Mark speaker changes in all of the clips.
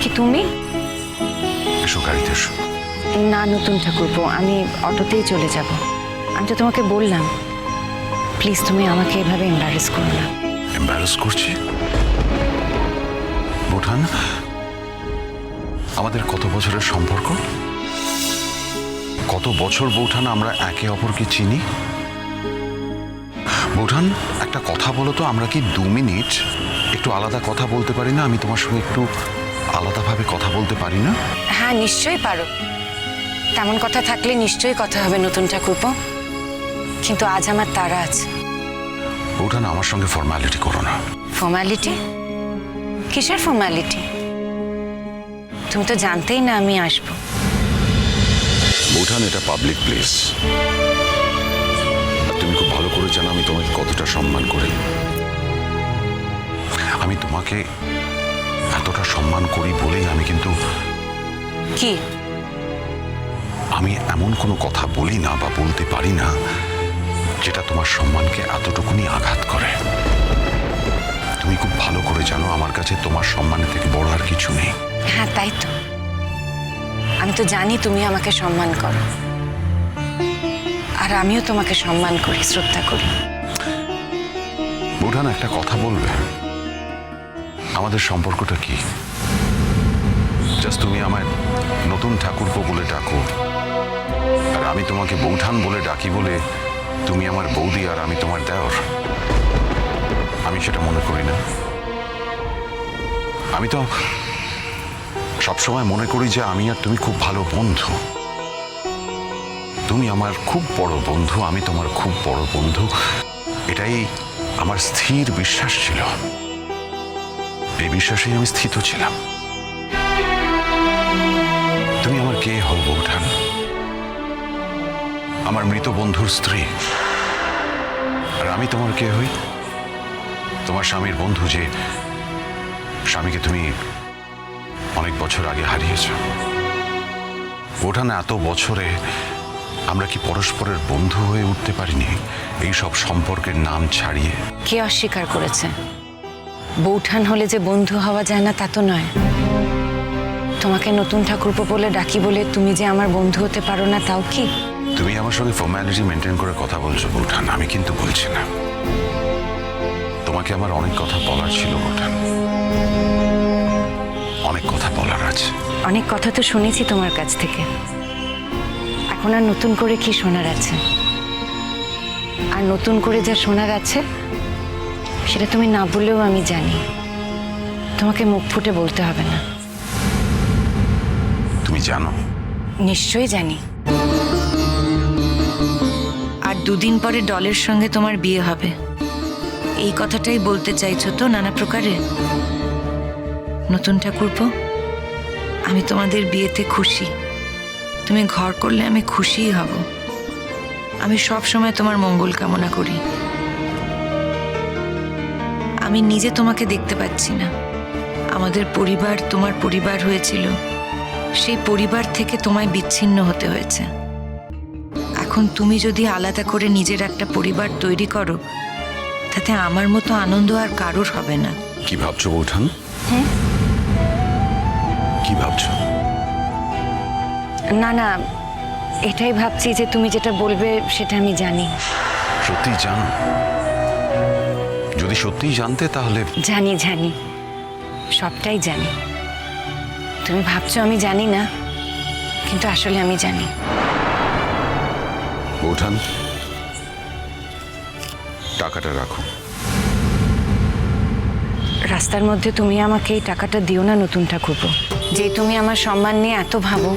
Speaker 1: কি তুমি?
Speaker 2: এসো, গাড়িতে এসো।
Speaker 1: না নতুন ঠাকুরপো, আমি অটোতেই চলে যাব। আমি তো তোমাকে বললাম, প্লিজ তুমি আমাকে এভাবে এম্বারেস করো না।
Speaker 2: এম্বারেস করছি? বৌঠান, আমাদের কত বছরের সম্পর্ক, কত বছর বৌঠান আমরা একে অপরকে চিনি। বৌঠান, একটা কথা বলো তো, আমরা কি 2 মিনিট একটু আলাদা কথা বলতে পারি না? আমি তোমার সঙ্গে একটু আলাদাভাবে কথা বলতে পারি না?
Speaker 1: হ্যাঁ নিশ্চয়ই পারো, তেমন কথা থাকলে নিশ্চয়ই কথা হবে নতুন ঠাকুরপো, কিন্তু আজ আমার তাড়া আছে।
Speaker 2: বৌঠান, আমার সঙ্গে ফর্মালিটি করো না।
Speaker 1: ফর্মালিটি? কিসের ফর্মালিটি? তুমি তো জানতেই না আমি আসবো।
Speaker 2: বৌঠান, এটা পাবলিক প্লেস, আর তুমি খুব ভালো করে জানো আমি তোমাকে কতটা সম্মান করি। আমি তোমাকে এতটা সম্মান করি বলেই আমি কিন্তু
Speaker 1: কি?
Speaker 2: আমি এমন কোনো কথা বলি না বা বলতে পারি না যেটা তোমার সম্মানকে এতটুকুনি আঘাত করে। তুমি খুব ভালো করে জানো আমার কাছে তোমার সম্মানের থেকে বড় আর কিছু নেই।
Speaker 1: হ্যাঁ তাই তো, আমি তো জানি তুমি আমাকে সম্মান করো, আর আমিও তোমাকে সম্মান করি, শ্রদ্ধা করি।
Speaker 2: বৌঠান, একটা কথা বলবে, আমাদের সম্পর্কটা কি? জাস্ট তুমি আমায় নতুন ঠাকুরপো বলে ডাকো, আর আমি তোমাকে বৌঠান বলে ডাকি বলে তুমি আমার বৌদি আর আমি তোমার দেওর? আমি সেটা মনে করি না। আমি তো সবসময় মনে করি যে আমি আর তুমি খুব ভালো বন্ধু। তুমি আমার খুব বড় বন্ধু, আমি তোমার খুব বড় বন্ধু, এটাই আমার স্থির বিশ্বাস ছিল। এই বিশ্বাসেই আমি স্থিত ছিলাম। তুমি আমার কে হও বৌঠান? আমার মৃত বন্ধুর স্ত্রী। আর আমি তোমার কে হই? তোমার স্বামীর বন্ধু, যে স্বামীকে তুমি অনেক বছর আগে হারিয়েছ। বৌঠান, এত বছরে আমরা কি পরস্পরের বন্ধু হয়ে উঠতে পারিনি এই সব সম্পর্কের নাম ছাড়িয়ে?
Speaker 1: কে অস্বীকার করেছে? বৌঠান হলে যে বন্ধু হওয়া যায় না তা তো নয়। তোমাকে নতুন ঠাকুরপো বলে ডাকি বলে তুমি যে আমার বন্ধু হতে পারো না তাও কি?
Speaker 2: তুমি আমার সঙ্গে ফর্মালিটি মেনটেন করে কথা বলছো বৌঠান, আমি কিন্তু বলছি না। তোমাকে আমার অনেক কথা বলার ছিল বৌঠান, অনেক কথা বলার আছে।
Speaker 1: অনেক কথা তো শুনেছি তোমার কাছ থেকে, এখন আর নতুন করে কি শোনার আছে? আর নতুন করে যা শোনার আছে সেটা তুমি না বললেও আমি জানি, তোমাকে মুখ ফুটে বলতে হবে না।
Speaker 2: তুমি জানো?
Speaker 1: নিশ্চয়ই জানি। আর 2 দিন পরে ডলের সঙ্গে তোমার বিয়ে হবে, এই কথাটাই বলতে চাইছো তো নানা প্রকারে? নতুন ঠাকুরপো, আমি তোমাদের বিয়েতে খুশি। তুমি ঘর করলে আমি খুশিই হব। আমি সব সময় তোমার মঙ্গল কামনা করি। আমি নিজে তোমাকে দেখতে পাচ্ছি না। আমাদের পরিবার তোমার পরিবার হয়েছিল, সেই পরিবার থেকে তোমায় বিচ্ছিন্ন হতে হয়েছে। এখন তুমি যদি আলাদা করে নিজের একটা পরিবার তৈরি করো, তাতে আমার মতো আনন্দ আর কারোর হবে না।
Speaker 2: কি ভাবছো বৌঠান? কি ভাবছো?
Speaker 1: না না, এটাই ভাবছি যে তুমি যেটা বলবে সেটা আমি জানি।
Speaker 2: সত্যি জানো? যদি সত্যিই জানতে তাহলে।
Speaker 1: জানি জানি, সবটাই জানি। তুমি ভাবছো আমি জানি না, কিন্তু আসলে আমি জানি।
Speaker 2: বৌঠান, টাকাটা রাখো।
Speaker 1: রাস্তার মধ্যে তুমি আমাকে এই টাকাটা দিও না নতুন ঠাকুরপো। যে তুমি আমার সম্মান নিয়ে এত ভাবো,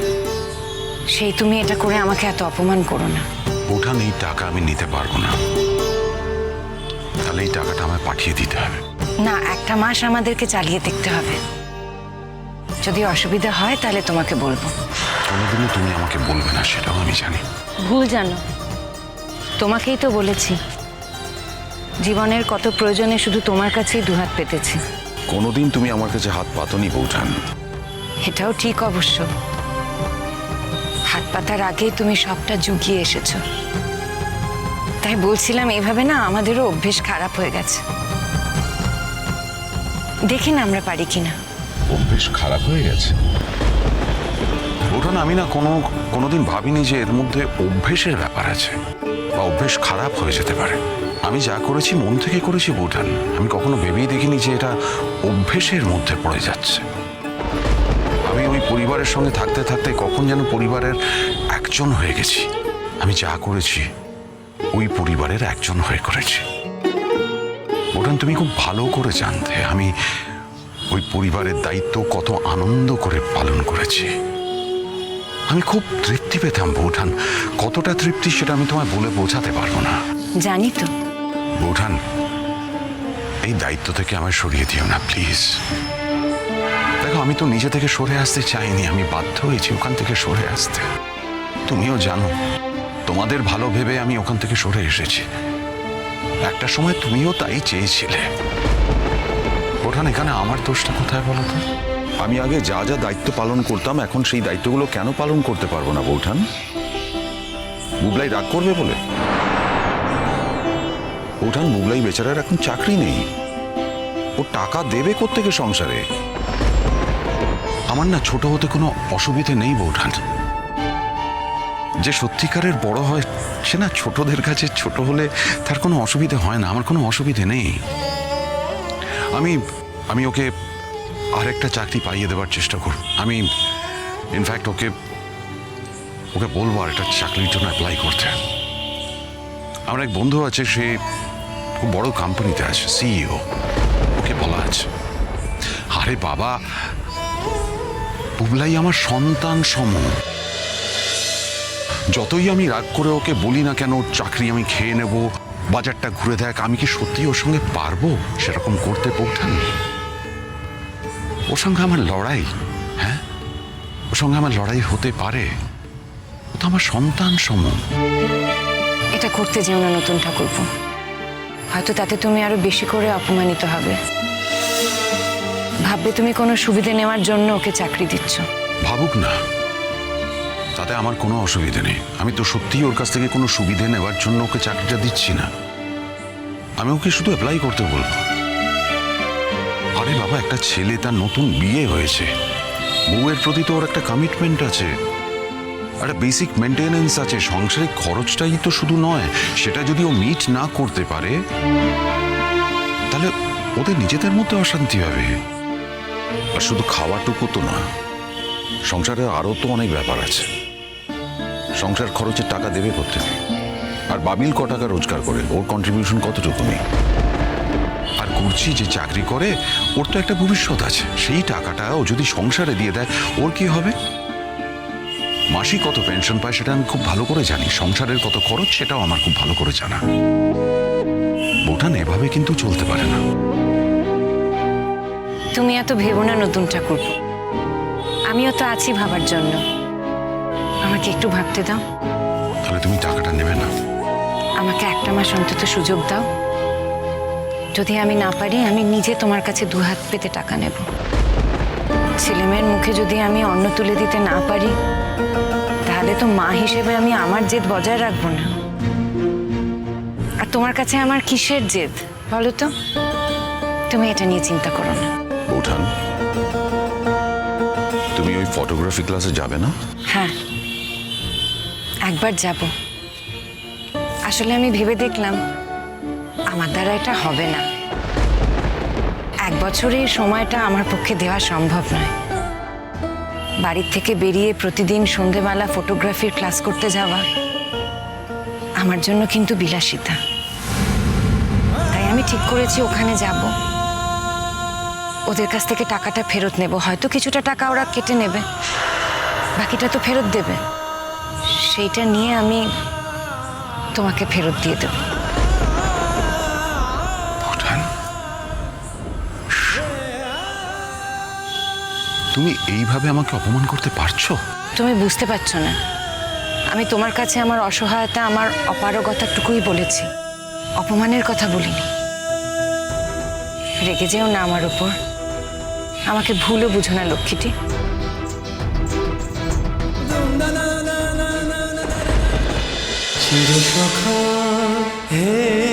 Speaker 1: সেই তুমি এটা করে আমাকে এত অপমান করো না।
Speaker 2: বৌঠান, এই টাকা আমি নিতে পারবো না। তাহলে এই টাকাটা আমায় পাঠিয়ে দিতে হবে।
Speaker 1: না, 1 মাস আমাদেরকে চালিয়ে দেখতে হবে। যদি অসুবিধা হয় তাহলে তোমাকে বলবো।
Speaker 2: কোনোদিনও তুমি আমাকে বলবে না, সেটাও আমি জানি।
Speaker 1: ভুল জানো, তোমাকেই তো বলেছি জীবনের কত প্রয়োজনে শুধু তোমার কাছেই দুহাত পেতেছি।
Speaker 2: কোনোদিন তুমি আমার কাছে হাত পাতনি বৌঠান।
Speaker 1: এটাও ঠিক অবশ্য, হাত পাতার আগেই তুমি সবটা জুগিয়ে এসেছো। তাই বলছিলাম এইভাবে না আমাদেরও অভ্যেস খারাপ হয়ে গেছে। দেখি না আমরা পারি কিনা।
Speaker 2: অভ্যেস খারাপ হয়ে গেছে বৌঠান। আমি না কোনোদিন ভাবিনি যে এর মধ্যে অভ্যেসের ব্যাপার আছে বা অভ্যেস খারাপ হয়ে যেতে পারে। আমি যা করেছি মন থেকে করেছি বৌঠান। আমি কখনো ভেবেই দেখিনি যে এটা অভ্যেসের মধ্যে পড়ে যাচ্ছে। আমি ওই পরিবারের সঙ্গে থাকতে থাকতে কখন যেন পরিবারের একজন হয়ে গেছি। আমি যা করেছি ওই পরিবারের একজন হয়ে করেছি বৌঠান। তুমি খুব ভালো করে জানতে আমি ওই পরিবারের দায়িত্ব কত আনন্দ করে পালন করেছি। আমি খুব তৃপ্তি পেতাম বৌঠান। কতটা তৃপ্তি সেটা আমি তোমায় বলে বোঝাতে পারবো না।
Speaker 1: জানি তো
Speaker 2: বৌঠান, এই দায়িত্ব থেকে আমায় সরিয়ে দিও না প্লিজ। দেখো, আমি তো নিজে থেকে সরে আসতে চাইনি, আমি বাধ্য হয়েছি ওখান থেকে সরে আসতে। তুমিও জানো, তোমাদের ভালো ভেবে আমি ওখান থেকে সরে এসেছি। একটা সময় তুমিও তাই চেয়েছিলে। বৌঠান, এখানে আমার দোষটা কোথায় বলো তো?
Speaker 3: আমি আগে যা যা দায়িত্ব পালন করতাম এখন সেই দায়িত্বগুলো কেন পালন করতে পারবো না বৌঠান? বুবলাই রাগ করবে বলে? বৌঠান, বুবলাই বেচারার এখন চাকরি নেই, ও টাকা দেবে কোত্থেকে সংসারে?
Speaker 2: আমার না ছোট হতে কোনো অসুবিধে নেই বৌঠান। যে সত্যিকারের বড় হয় সে না ছোটদের কাছে ছোট হলে তার কোনো অসুবিধে হয় না। আমার কোনো অসুবিধে নেই। আমি ওকে আরেকটা চাকরি পাইয়ে দেওয়ার চেষ্টা করব। আমি ইনফ্যাক্ট ওকে বলবো আরেকটা চাকরির জন্য অ্যাপ্লাই করতে। আমার এক বন্ধু আছে, সে খুব বড় কোম্পানিতে আছে, সিইও। ওকে বলা আছে। আরে বাবা, বুবলাই আমার সন্তান সম। যতই আমি রাগ করে ওকে বলি না কেন চাকরি আমি খেয়ে নেব, বাজারটা ঘুরে দেখ, আমি কি সত্যি ওর সঙ্গে পারবো সেরকম করতে বৌঠান? ওর সঙ্গে আমার লড়াই, হ্যাঁ, ওর সঙ্গে আমার লড়াই হতে পারে? ও তো আমার সন্তান সম।
Speaker 1: এটা করতে যেও না নতুন ঠাকুরপো, হয়তো তাতে তুমি আরো বেশি করে অপমানিত হবে। ভাববে তুমি কোনো সুবিধা নেওয়ার জন্য ওকে চাকরি দিচ্ছ।
Speaker 2: ভাবুক না, তাতে আমার কোনো অসুবিধে নেই। আমি তো সত্যিই ওর কাছ থেকে কোনো সুবিধে নেওয়ার জন্য ওকে চাকরিটা দিচ্ছি না। আমি ওকে শুধু অ্যাপ্লাই করতে বলবো। আরে বাবা, একটা ছেলে, তার নতুন বিয়ে হয়েছে, বউয়ের প্রতি তো ওর একটা কমিটমেন্ট আছে, একটা বেসিক মেনটেনেন্স আছে, সাংসারিক খরচটাই তো শুধু নয়। সেটা যদি ও মিট না করতে পারে তাহলে ওদের নিজেদের মধ্যে অশান্তি হবে।
Speaker 3: আর শুধু খাওয়াটুকু তো না, সংসারে আরো তো অনেক ব্যাপার আছে। সংসার খরচের টাকা দেবে কোত্থেকে? আর বাবিল ক টাকা রোজগার করে, ওর কন্ট্রিবিউশন কতটুকু নেই?
Speaker 2: আর কুর্চি যে চাকরি করে ওর তো একটা ভবিষ্যৎ আছে, সেই টাকাটা ও যদি সংসারে দিয়ে দেয় ওর কি হবে? মাসিক কত পেনশন পায় সেটা আমি খুব ভালো করে জানি, সংসারের কত খরচ সেটাও আমার খুব ভালো করে জানা। বৌঠান, এভাবে কিন্তু চলতে পারে না।
Speaker 1: তুমি এত ভেবো না নতুন ঠাকুরপো, আমিও তো আছি ভাবার জন্য। আমাকে একটু ভাবতে দাও।
Speaker 2: তাহলে তুমি টাকাটা নেবে না?
Speaker 1: আমাকে একটা মাস অন্তত সুযোগ দাও। যদি আমি না পারি আমি নিজে তোমার কাছে দুহাত পেতে টাকা নেব। ছেলেমেয়ের মুখে যদি আমি অন্ন তুলে দিতে না পারি তাহলে তো মা হিসেবে আমি আমার জেদ বজায় রাখবো না। আর তোমার কাছে আমার কিসের জেদ বলো তো? তুমি এটা নিয়ে চিন্তা করো না।
Speaker 3: বৌঠান, তুমি ওই ফটোগ্রাফি ক্লাসে যাবে না?
Speaker 1: হ্যাঁ, একবার যাব। আসলে আমি ভেবে দেখলাম আমার দ্বারা এটা হবে না। 1 বছরের সময়টা আমার পক্ষে দেওয়া সম্ভব নয়। বাড়ির থেকে বেরিয়ে প্রতিদিন সন্ধেবেলা ফটোগ্রাফির ক্লাস করতে যাওয়া আমার জন্য কিন্তু বিলাসিতা। তাই আমি ঠিক করেছি ওখানে যাব, ওদের কাছ থেকে টাকাটা ফেরত নেব। হয়তো কিছুটা টাকা ওরা কেটে নেবে, বাকিটা তো ফেরত দেবে। সেইটা নিয়ে আমি তোমাকে ফেরত দিয়ে দেব।
Speaker 2: তুমি এইভাবে আমাকে অপমান করতে পারছো?
Speaker 1: তুমি বুঝতে পারছো না, আমি তোমার কাছে আমার অসহায়তা, আমার অপারগতাটুকুই বলেছি, অপমানের কথা বলিনি। রেগে যেও না আমার উপর, আমাকে ভুলও বুঝো না লক্ষ্মীটি।
Speaker 4: চিরসখা হে